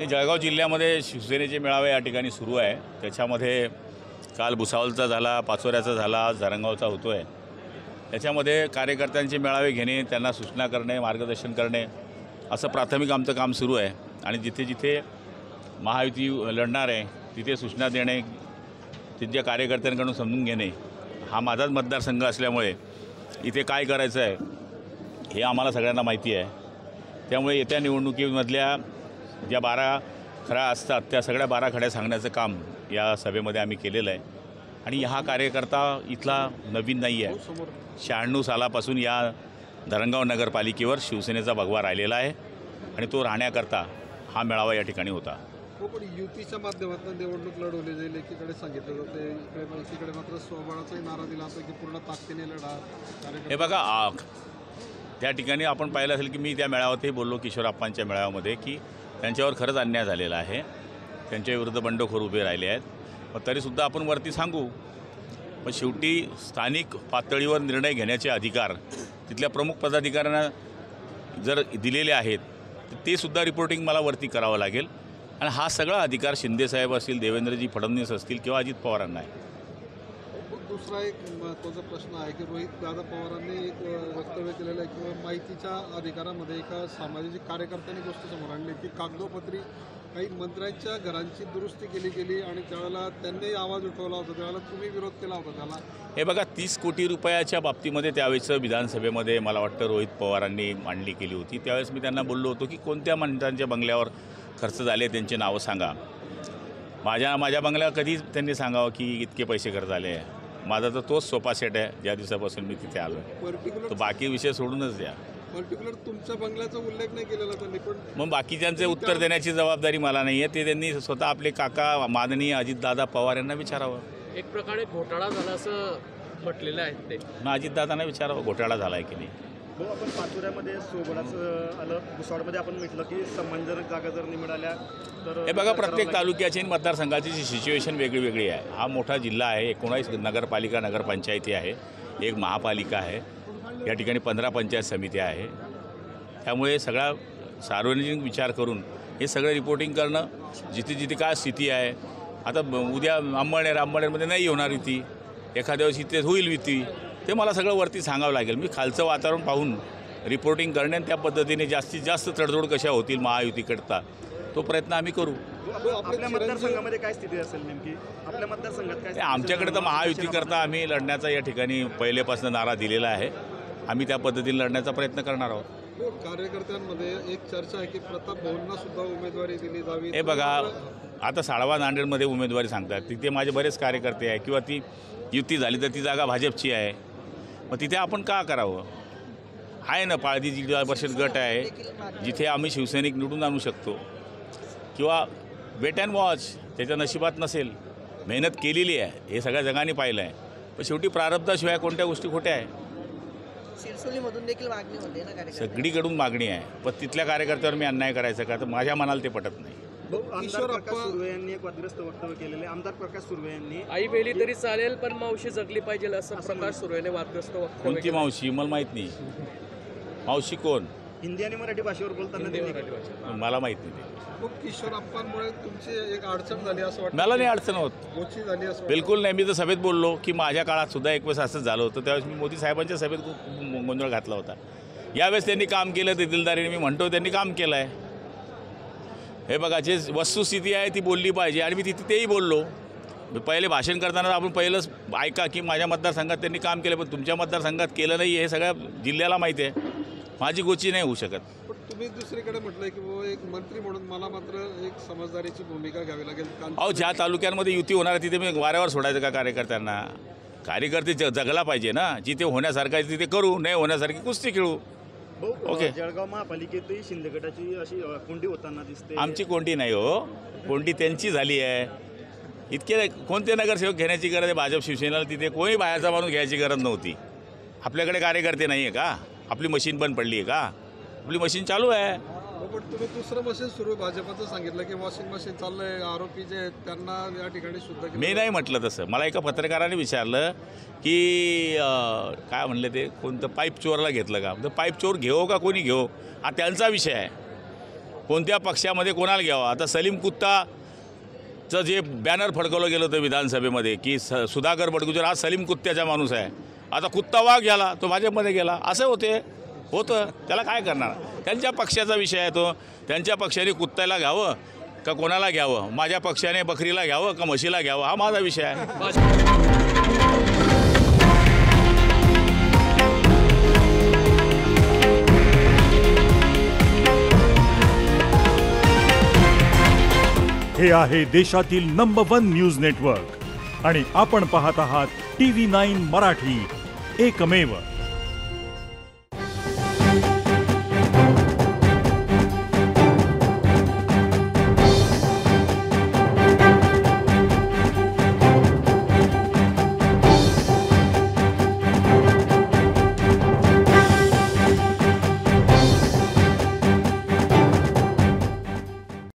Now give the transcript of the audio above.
जळगाव जिल्ह्यामध्ये शिवसेनेचे मेळावे या ठिकाणी सुरू आहे। त्याच्यामध्ये काल भुसावळचा झाला, पाचोऱ्याचा झाला, धरणगावचा होतो आहे। त्याच्यामध्ये कार्यकर्त्यांचे मेळावे घेणे, त्यांना सूचना करणे, मार्गदर्शन करणे असं प्राथमिक आमचं काम सुरू आहे। आणि जिथे जिथे महायुती लढणार आहे तिथे सूचना देणे, तिथल्या कार्यकर्त्यांकडून समजून घेणे, हा माझाच मतदारसंघ असल्यामुळे इथे काय करायचं आहे हे आम्हाला सगळ्यांना माहिती आहे। त्यामुळे येत्या निवडणुकीमधल्या ज्या 12 खऱ्या असतात त्या सगळ्या 12 खड्या सांगण्याचं काम या सभेमध्ये आम्ही केलेलं आहे। आणि हा कार्यकर्ता इथला नवीन नाही आहे। 96 सालापासून या धरणगाव नगरपालिकेवर शिवसेनेचा भगवा राहिलेला आहे आणि तो राहण्याकरता हा मेळावा या ठिकाणी होता। पण युतीच्या माध्यमातून निवडणूक लढवली जाईल एकीकडे सांगितलं जाते, एकीकडे मात्र स्वबळाचाही नारा दिला होता की पूर्ण ताकदीने लढा। हे बघा, त्या ठिकाणी आपण पाहिलं असेल की मी त्या मेळाव्यातही बोललो, किशोरप्पांच्या मेळाव्यामध्ये, की त्यांच्यावर खरंच अन्याय झालेला आहे, त्यांच्या विरुद्ध बंडखोर उभे राहिले आहेत। पण तरीसुद्धा आपण वरती सांगू, पण शेवटी स्थानिक पातळीवर निर्णय घेण्याचे अधिकार तिथल्या प्रमुख पदाधिकाऱ्यांना जर दिलेले आहेत तर ते सुद्धा रिपोर्टिंग मला वरती करावं लागेल। आणि हा सगळा अधिकार शिंदेसाहेब असतील, देवेंद्रजी फडणवीस असतील किंवा अजित पवारांना आहे। दुसरा एक महत्त्वाचा प्रश्न आहे की रोहित दादा पवारांनी एक वक्तव्य केलेलं आहे किंवा माहितीच्या अधिकारामध्ये एका सामाजिक कार्यकर्त्यांनी गोष्ट समोर आणली की कागदोपत्री काही मंत्र्यांच्या घरांची दुरुस्ती केली गेली आणि त्यावेळेला त्यांनी आवाज उठवला होता, त्यावेळेला तुम्ही विरोध केला होता त्याला। हे बघा, 30 कोटी रुपयाच्या बाबतीमध्ये त्यावेळेस विधानसभेमध्ये मला वाटतं रोहित पवारांनी मांडणी केली होती। त्यावेळेस मी त्यांना बोललो होतो की कोणत्या मंत्र्यांच्या बंगल्यावर खर्च झाले त्यांची नावं सांगा। माझ्या बंगल्यावर कधीच त्यांनी सांगावं की इतके पैसे खर्च झाले आहे। माझा तर तोच सोफा सेट आहे ज्या दिवसापासून मी तिथे आलो आहे। पर्टिक्युलर बाकी विषय सोडूनच द्या। पर्टिक्युलर तुमच्या बंगल्याचा उल्लेख नाही केलेला त्यांनी, पण मग बाकीच्यांचे उत्तर देण्याची जबाबदारी मला नाही आहे। ते त्यांनी स्वतः आपले काका माननीय अजितदादा पवार यांना विचारावं। एक प्रकारे घोटाळा झाला असं म्हटलेलं आहे ते। मग अजितदादांना विचारावं घोटाळा झाला आहे की नाही। हो, आपण पाचोऱ्यामध्ये सोबळाचं आलं, भुसावळमध्ये आपण म्हटलं की संबंधजनक जागा जर नाही मिळाल्या तर हे बघा, प्रत्येक तालुक्याची आणि मतदारसंघाची जी सिच्युएशन वेगळी वेगळी आहे। हा मोठा जिल्हा आहे, 19 नगरपालिका नगरपंचायती आहे, एक महापालिका आहे, या ठिकाणी 15 पंचायत समित्या आहे। त्यामुळे सगळा सार्वजनिक विचार करून हे सगळं रिपोर्टिंग करणं, जिथे जिथे काय स्थिती आहे। आता उद्या अंबळनेरमध्ये नाही होणार युती, एखाद्या दिवशी ते होईल युती, ते मला सगळं वरती सांगावं लागेल। मी खालचं वातावरण पाहून रिपोर्टिंग करणे आणि त्या पद्धतीने जास्तीत जास्त तडजोड कशा होतील महायुतीकरता तो प्रयत्न आम्ही करू। आपल्या मतदारसंघामध्ये काय स्थिती असेल नेमकी? आपल्या मतदारसंघात काय? आमच्याकडे तर महायुतीकरता आम्ही लढण्याचा या ठिकाणी पहिलेपासून नारा दिलेला आहे। आम्ही त्या पद्धतीने लढण्याचा प्रयत्न करणार आहोत। कार्यकर्त्यांमध्ये एक चर्चा आहे की प्रताप भाऊंना सुद्धा उमेदवारी दिली जावी। हे बघा, आता साळवा नांदेडमध्ये उमेदवारी सांगतात, तिथे माझे बरेच कार्यकर्ते आहे, किंवा ती युती झाली तर ती जागा भाजपची आहे, मग तिथे आपण का करावं? आहे ना, पाळदी जिल्हा परिषद गट आहे जिथे आम्ही शिवसैनिक निवडून आणू शकतो, किंवा वेट अँड वॉच, त्याच्या नशिबात नसेल, मेहनत केलेली आहे, हे सगळ्या जगाने पाहिलं आहे। पण शेवटी प्रारब्धाशिवाय कोणत्या गोष्टी खोट्या आहे। सिरसोलीमधून देखील मागणी होते ना कार्यकर्ते, सगळीकडून मागणी आहे, पण तिथल्या कार्यकर्त्यावर मी अन्याय करायचं का? तर माझ्या मनाला ते पटत नाही। आमदार प्रकाश सुर्वे यांनी एक वादग्रस्त वक्तव्य केलेले, आमदार प्रकाश सुर्वे यांनी आई वेली तरी चालेल पण मावशी जगली पाहिजे असं प्रकाश सुर्वेने वादग्रस्त वक्तव्य कोणती केलं. मावशी? मला माहीत नाही। मावशी कोण? हिंदी आणि मराठी भाषेवर बोलताना त्यांनी मराठी भाषा. मला माहीत नाही ते। किशोरप्पांमुळे तुमची एक अडचण झाली असं वाटतं? मला नाही अडचण होत, गोची झाली असं वाटतं? बिलकुल नाही। मी तर सभेत बोललो की माझ्या काळात सुद्धा एक वेळेस असंच झालं होतं, त्यावेळेस मी मोदी साहेबांच्या सभेत खूप गोंधळ घातला होता। यावेळेस त्यांनी काम केलं ते दिलदारीने, मी म्हणतो त्यांनी काम केलं आहे। हे बघा, जे वस्तुस्थिती आहे ती बोलली पाहिजे, आणि मी तिथे तेही बोललो। पहिले भाषण करताना आपण पहिलंच ऐका की माझ्या मतदारसंघात त्यांनी काम केलं, पण तुमच्या मतदारसंघात केलं नाही हे सगळ्या जिल्ह्याला माहिती आहे। माझी गोची नाही होऊ शकत। पण तुम्ही दुसरीकडे म्हटलंय की बाबा एक मंत्री म्हणून मला मात्र एक समजदारीची भूमिका घ्यावी लागेल। अहो, ज्या तालुक्यांमध्ये युती होणार आहे तिथे मी वाऱ्यावर सोडायचं का कार्यकर्त्यांना? कार्यकर्ते जगला पाहिजे ना, जिथे होण्यासारखं आहे तिथे करू, नाही होण्यासारखी कुस्ती खेळू। ओके. जळगाव महापालिकेतही शिंदे गटाची अशी कोंडी होताना दिसते। आमची कोंडी नाही हो, कोंडी त्यांची झाली आहे। इतके कोणते नगरसेवक घेण्याची गरज आहे भाजप शिवसेनेला? तिथे कोणी बाहेरचा माणूस घ्यायची गरज नव्हती। आपल्याकडे कार्यकर्ते नाही आहे का? आपली मशीन बंद पडली आहे का? आपली मशीन चालू आहे। पण तुम्ही दुसरं मशीन सुरू भाजपचं सांगितलं की वॉशिंग मशीन चाललंय, आरोपी जे आहेत त्यांना या ठिकाणी सुद्धा मी नाही म्हटलं तसं। मला एका पत्रकाराने विचारलं की काय म्हणले ते, कोणतं पाईप चोरला घेतलं का? तर पाईप चोर घेऊ का कोणी घेऊ हा त्यांचा विषय आहे। कोणत्या पक्षामध्ये कोणाला घ्यावं. आता सलीम कुत्ताचं जे बॅनर फडकवलं गेलं होतं विधानसभेमध्ये की सुधाकर बडगुजर हा सलीम कुत्त्याचा माणूस आहे, आता कुत्ता वाघ गेला तो भाजपमध्ये गेला, असं होतं. त्याला काय करणार. त्यांच्या पक्षाचा विषय आहे तो. त्यांच्या पक्षाने कुत्त्याला घ्यावं का कोणाला घ्यावं, माझ्या पक्षाने बकरीला घ्यावं का म्हशीला घ्यावं, हा माझा विषय आहे. हे आहे देशातील नंबर 1 न्यूज नेटवर्क आणि आपण पाहत आहात TV9 मराठी, एकमेव.